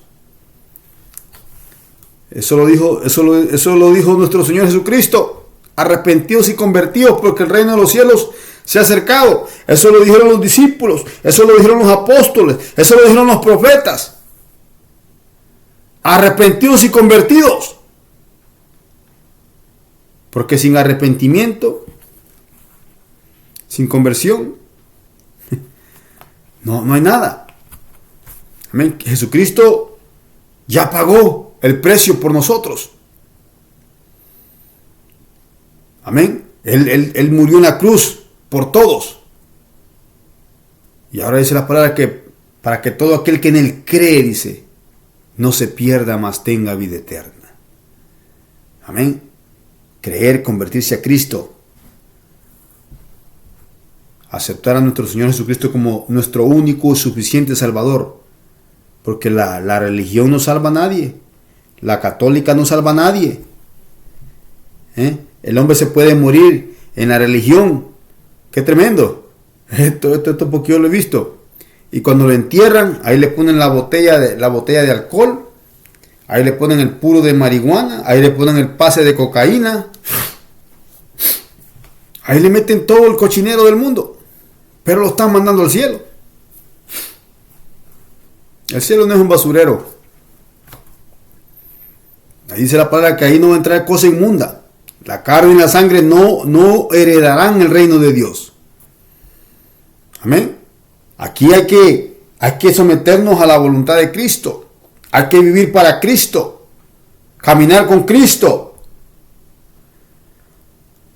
Eso lo dijo nuestro Señor Jesucristo. Arrepentidos y convertidos porque el reino de los cielos se ha acercado. Eso lo dijeron los discípulos. Eso lo dijeron los apóstoles. Eso lo dijeron los profetas. Arrepentidos y convertidos. Porque sin arrepentimiento, sin conversión, no hay nada. Amén. Jesucristo ya pagó el precio por nosotros. Amén. Él murió en la cruz por todos. Y ahora dice la palabra que para que todo aquel que en él cree, dice, no se pierda, mas tenga vida eterna. Amén. Creer, convertirse a Cristo. Aceptar a nuestro Señor Jesucristo como nuestro único y suficiente Salvador. Porque la religión no salva a nadie. La católica no salva a nadie. El hombre se puede morir en la religión. ¡Qué tremendo! Esto porque yo lo he visto. Y cuando lo entierran, ahí le ponen la botella de alcohol. Ahí le ponen el puro de marihuana. Ahí le ponen el pase de cocaína. Ahí le meten todo el cochinero del mundo. Pero lo están mandando al cielo. El cielo no es un basurero. Ahí dice la palabra que ahí no va a entrar cosa inmunda. La carne y la sangre no heredarán el reino de Dios. Amén. Aquí hay que someternos a la voluntad de Cristo. Hay que vivir para Cristo. Caminar con Cristo.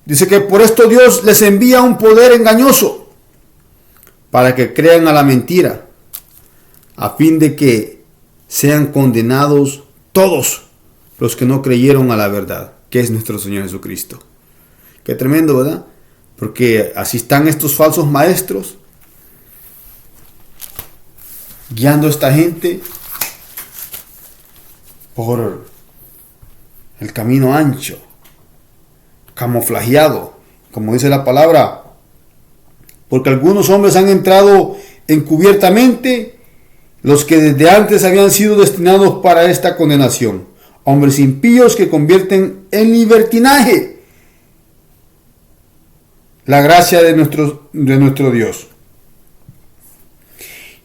Dice que por esto Dios les envía un poder engañoso para que crean a la mentira, a fin de que sean condenados todos los que no creyeron a la verdad, que es nuestro Señor Jesucristo. Qué tremendo, ¿verdad? Porque así están estos falsos maestros guiando a esta gente por el camino ancho, camuflajeado, como dice la palabra, porque algunos hombres han entrado encubiertamente, los que desde antes habían sido destinados para esta condenación, hombres impíos que convierten en libertinaje la gracia de nuestro Dios,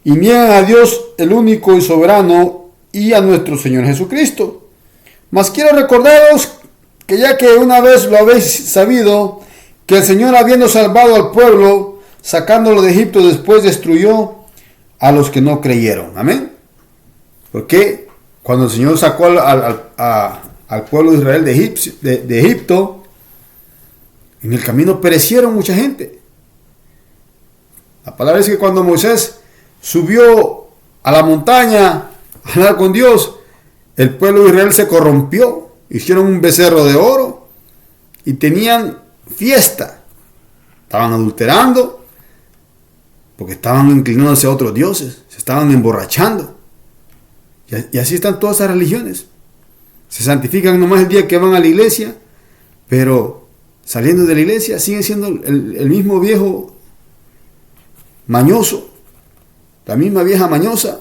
y niegan a Dios el único y soberano y a nuestro Señor Jesucristo. Mas quiero recordaros que ya que una vez lo habéis sabido, que el Señor, habiendo salvado al pueblo, sacándolo de Egipto, después destruyó a los que no creyeron. Amén. Porque cuando el Señor sacó al pueblo de Israel de Egipto, en el camino perecieron mucha gente. La palabra dice que cuando Moisés subió a la montaña a hablar con Dios, el pueblo de Israel se corrompió, hicieron un becerro de oro y tenían fiesta. Estaban adulterando porque estaban inclinándose a otros dioses, se estaban emborrachando. Y así están todas esas religiones. Se santifican nomás el día que van a la iglesia, pero saliendo de la iglesia siguen siendo el mismo viejo mañoso, la misma vieja mañosa.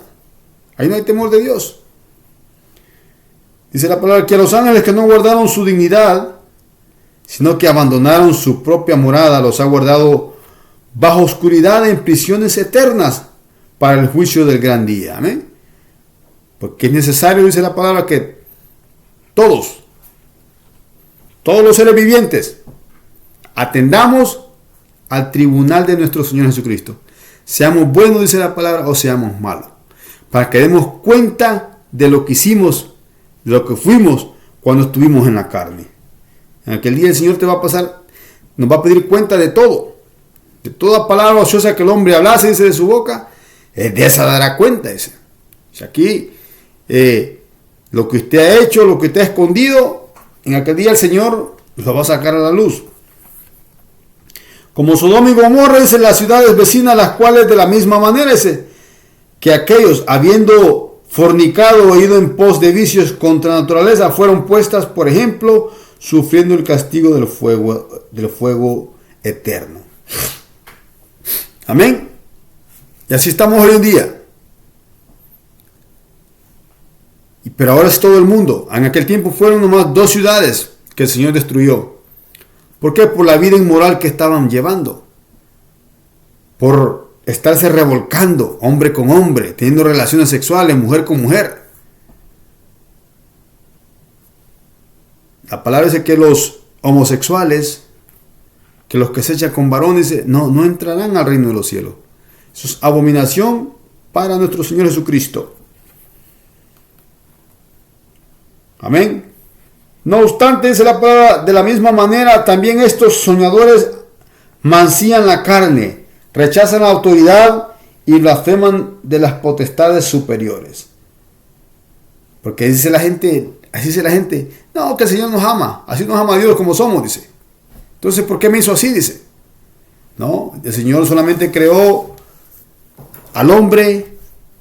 Ahí no hay temor de Dios. Dice la palabra que a los ángeles que no guardaron su dignidad, sino que abandonaron su propia morada, los ha guardado bajo oscuridad en prisiones eternas para el juicio del gran día. Amén. Porque es necesario, dice la palabra, que todos los seres vivientes, atendamos al tribunal de nuestro Señor Jesucristo. Seamos buenos, dice la palabra, o seamos malos. Para que demos cuenta de lo que hicimos, de lo que fuimos cuando estuvimos en la carne. En aquel día el Señor nos va a pedir cuenta de todo. De toda palabra ociosa que el hombre hablase, dice, de su boca, de esa dará cuenta, dice. O sea, aquí, lo que usted ha hecho, lo que usted ha escondido, en aquel día el Señor lo va a sacar a la luz. Como Sodoma y Gomorra, dice, las ciudades vecinas, las cuales de la misma manera, dice, que aquellos, habiendo fornicado o ido en pos de vicios contra la naturaleza, fueron puestas, por ejemplo, sufriendo el castigo del fuego eterno. Amén. Y así estamos hoy en día. Pero ahora es todo el mundo. En aquel tiempo fueron nomás 2 ciudades que el Señor destruyó. ¿Por qué? Por la vida inmoral que estaban llevando. Por estarse revolcando, hombre con hombre, teniendo relaciones sexuales, mujer con mujer. La palabra dice que los homosexuales, que los que se echan con varones, no entrarán al reino de los cielos. Eso es abominación para nuestro Señor Jesucristo. Amén. No obstante, dice la palabra, de la misma manera, también estos soñadores mancillan la carne, rechazan la autoridad y blasfeman de las potestades superiores. Porque así dice la gente, no, que el Señor nos ama, así nos ama a Dios como somos, dice. Entonces, ¿por qué me hizo así? Dice. No, el Señor solamente creó al hombre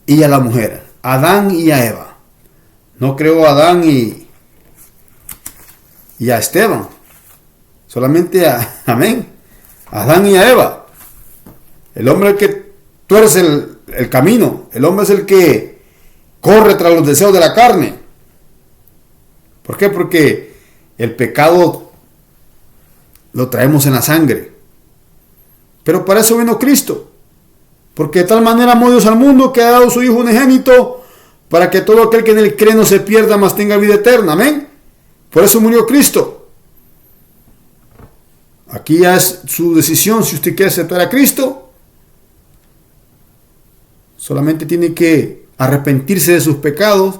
y a la mujer, a Adán y a Eva. No creó a Adán y a Esteban, solamente a Adán y a Eva. El hombre es el que tuerce el camino, el hombre es el que corre tras los deseos de la carne. ¿Por qué? Porque el pecado lo traemos en la sangre. Pero para eso vino Cristo, porque de tal manera amó Dios al mundo que ha dado su Hijo unigénito, para que todo aquel que en él cree no se pierda, mas tenga vida eterna. Amén. Por eso murió Cristo. Aquí ya es su decisión si usted quiere aceptar a Cristo. Solamente tiene que arrepentirse de sus pecados,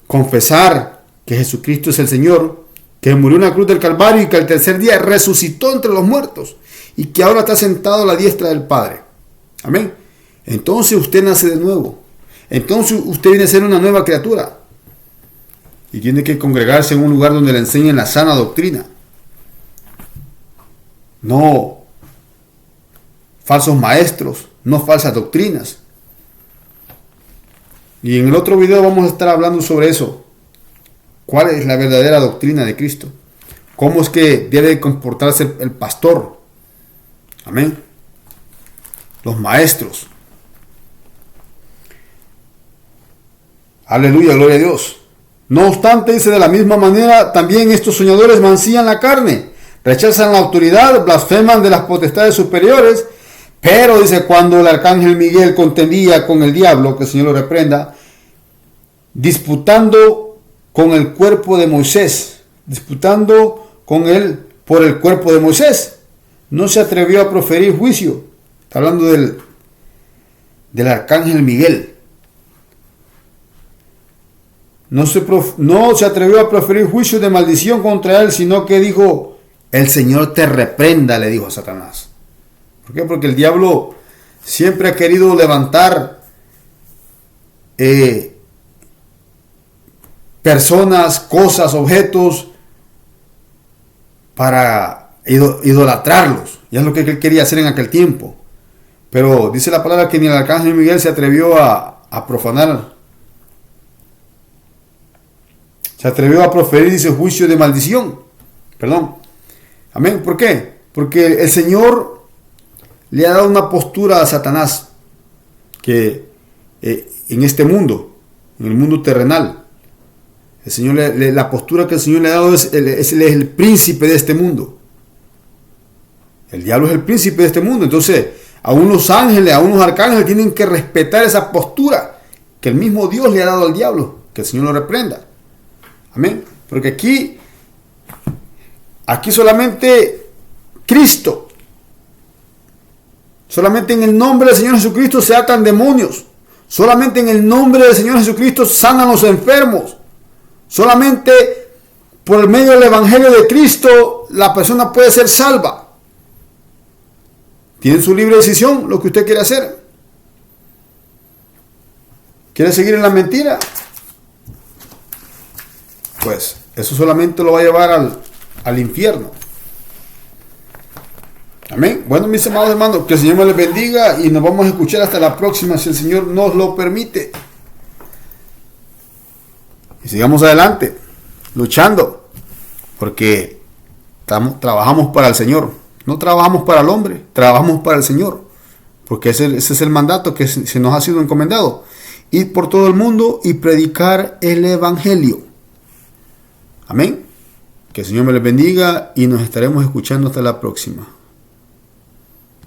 confesar que Jesucristo es el Señor, que murió en la cruz del Calvario y que al tercer día resucitó entre los muertos y que ahora está sentado a la diestra del Padre. Amén. Entonces usted nace de nuevo. Entonces usted viene a ser una nueva criatura. Y tiene que congregarse en un lugar donde le enseñen la sana doctrina. No falsos maestros, no falsas doctrinas. Y en el otro video vamos a estar hablando sobre eso. ¿Cuál es la verdadera doctrina de Cristo? ¿Cómo es que debe comportarse el pastor? Amén. Los maestros. Aleluya, gloria a Dios. No obstante, dice, de la misma manera, también estos soñadores mancillan la carne, rechazan la autoridad, blasfeman de las potestades superiores. Pero, dice, cuando el arcángel Miguel contendía con el diablo, que el Señor lo reprenda, disputando con el cuerpo de Moisés, disputando con él por el cuerpo de Moisés, no se atrevió a proferir juicio. Está hablando del arcángel Miguel. No se atrevió a proferir juicio de maldición contra él, sino que dijo, el Señor te reprenda, le dijo a Satanás. ¿Por qué? Porque el diablo siempre ha querido levantar personas, cosas, objetos para idolatrarlos. Y es lo que él quería hacer en aquel tiempo. Pero dice la palabra que ni el arcángel Miguel se atrevió a profanar. Se atrevió a proferir, dice, juicio de maldición. Perdón. Amén. ¿Por qué? Porque el Señor le ha dado una postura a Satanás que en este mundo, en el mundo terrenal, el Señor la postura que el Señor le ha dado es el príncipe de este mundo. El diablo es el príncipe de este mundo. Entonces, a unos ángeles, a unos arcángeles tienen que respetar esa postura que el mismo Dios le ha dado al diablo. Que el Señor lo reprenda. Amén. Porque aquí solamente Cristo, solamente en el nombre del Señor Jesucristo se atan demonios. Solamente en el nombre del Señor Jesucristo sanan los enfermos. Solamente por el medio del Evangelio de Cristo la persona puede ser salva. Tiene su libre decisión lo que usted quiere hacer. ¿Quiere seguir en la mentira? Pues eso solamente lo va a llevar al infierno. Amén. Bueno, mis amados hermanos, que el Señor me les bendiga y nos vamos a escuchar hasta la próxima, si el Señor nos lo permite. Y sigamos adelante, luchando, porque trabajamos para el Señor. No trabajamos para el hombre, trabajamos para el Señor, porque ese es el mandato que se nos ha sido encomendado. Ir por todo el mundo y predicar el Evangelio. Amén. Que el Señor me les bendiga y nos estaremos escuchando hasta la próxima.